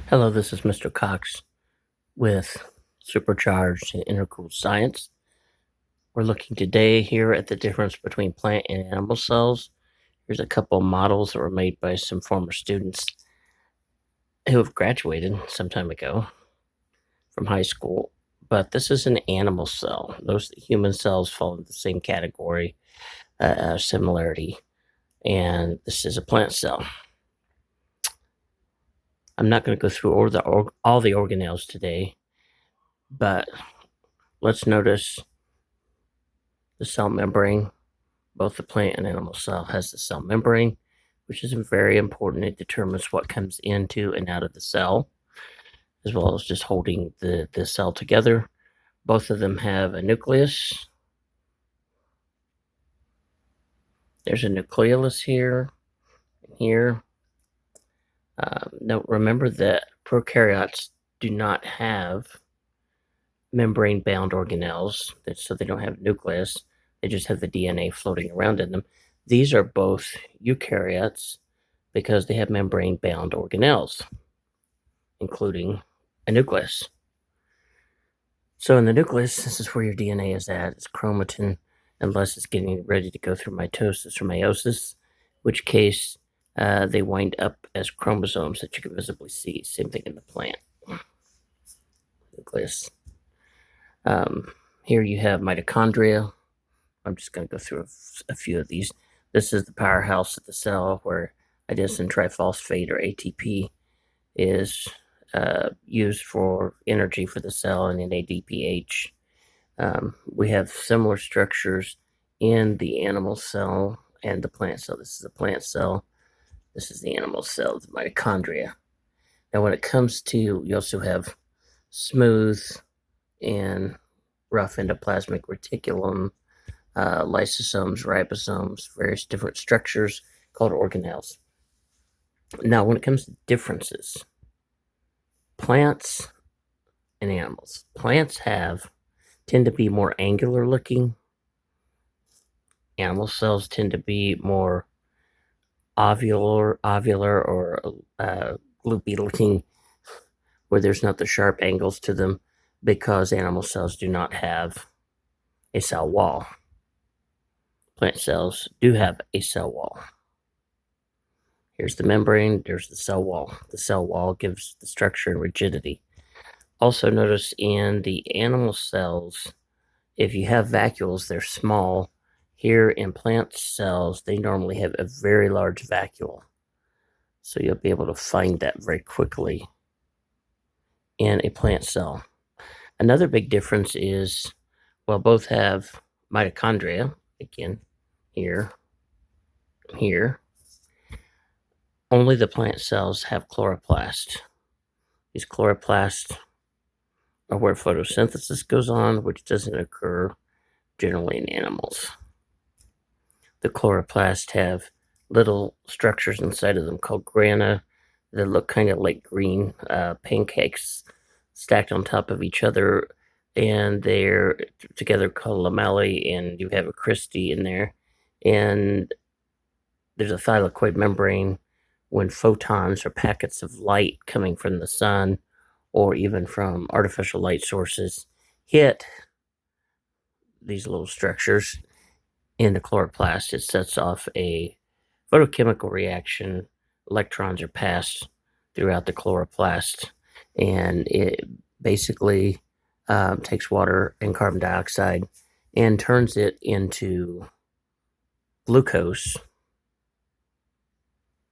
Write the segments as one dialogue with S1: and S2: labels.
S1: Hello, this is Mr. Cox with Supercharged and Intercooled Science. We're looking today here at the difference between plant and animal cells. Here's a couple models that were made by some former students who have graduated some time ago from high school. But this is an animal cell. Those human cells fall into the same category, similarity, and this is a plant cell. I'm not going to go through all the organelles today, but let's notice the cell membrane. Both the plant and animal cell has the cell membrane, which is very important. It determines what comes into and out of the cell, as well as just holding the cell together. Both of them have a nucleus. There's a nucleolus here and here. Now, remember that prokaryotes do not have membrane-bound organelles, so they don't have nucleus. They just have the DNA floating around in them. These are both eukaryotes because they have membrane-bound organelles, including a nucleus. So in the nucleus, this is where your DNA is at. It's chromatin, unless it's getting ready to go through mitosis or meiosis, which case they wind up as chromosomes that you can visibly see. Same thing in the plant. Nucleus. Here you have mitochondria. I'm just going to go through a few of these. This is the powerhouse of the cell where adenosine triphosphate, or ATP, is used for energy for the cell, and NADPH. We have similar structures in the animal cell and the plant cell. This is a plant cell. This is the animal cell, the mitochondria. Now, when it comes to, you also have smooth and rough endoplasmic reticulum, lysosomes, ribosomes, various different structures called organelles. Now, when it comes to differences, plants and animals. Plants tend to be more angular looking. Animal cells tend to be more ovular or loopy looking, where there's not the sharp angles to them, because animal cells do not have a cell wall. Plant cells do have a cell wall. Here's the membrane, there's the cell wall. The cell wall gives the structure and rigidity. Also notice in the animal cells, if you have vacuoles, they're small. Here in plant cells, they normally have a very large vacuole. So you'll be able to find that very quickly in a plant cell. Another big difference is, well, both have mitochondria, again, here. Only the plant cells have chloroplast. These chloroplasts are where photosynthesis goes on, which doesn't occur generally in animals. The chloroplasts have little structures inside of them called grana that look kind of like green pancakes stacked on top of each other, and they're together called lamellae, and you have a cristae in there, and there's a thylakoid membrane. When photons or packets of light coming from the sun or even from artificial light sources hit these little structures in the chloroplast, it sets off a photochemical reaction. Electrons are passed throughout the chloroplast, and it basically takes water and carbon dioxide and turns it into glucose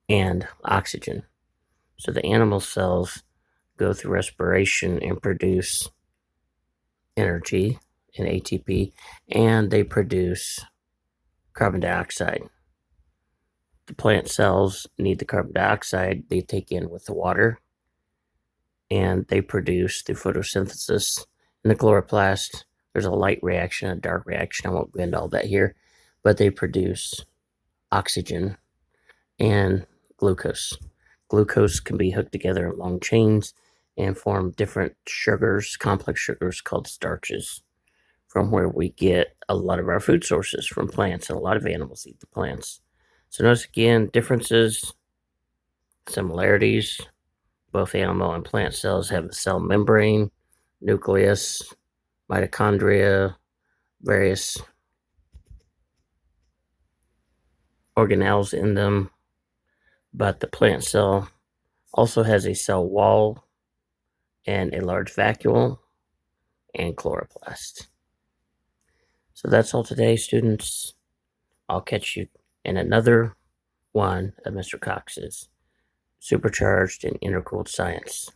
S1: and oxygen. So the animal cells go through respiration and produce energy in ATP, and they produce carbon dioxide. The plant cells need the carbon dioxide they take in with the water, and they produce through photosynthesis. In the chloroplast, there's a light reaction, a dark reaction. I won't go into all that here, but they produce oxygen and glucose. Glucose can be hooked together in long chains and form different sugars, complex sugars called starches, from where we get a lot of our food sources from plants, and a lot of animals eat the plants. So notice again, differences, similarities. Both animal and plant cells have a cell membrane, nucleus, mitochondria, various organelles in them, but the plant cell also has a cell wall and a large vacuole and chloroplast. So that's all today, students. I'll catch you in another one of Mr. Cox's Supercharged and Intercooled Science.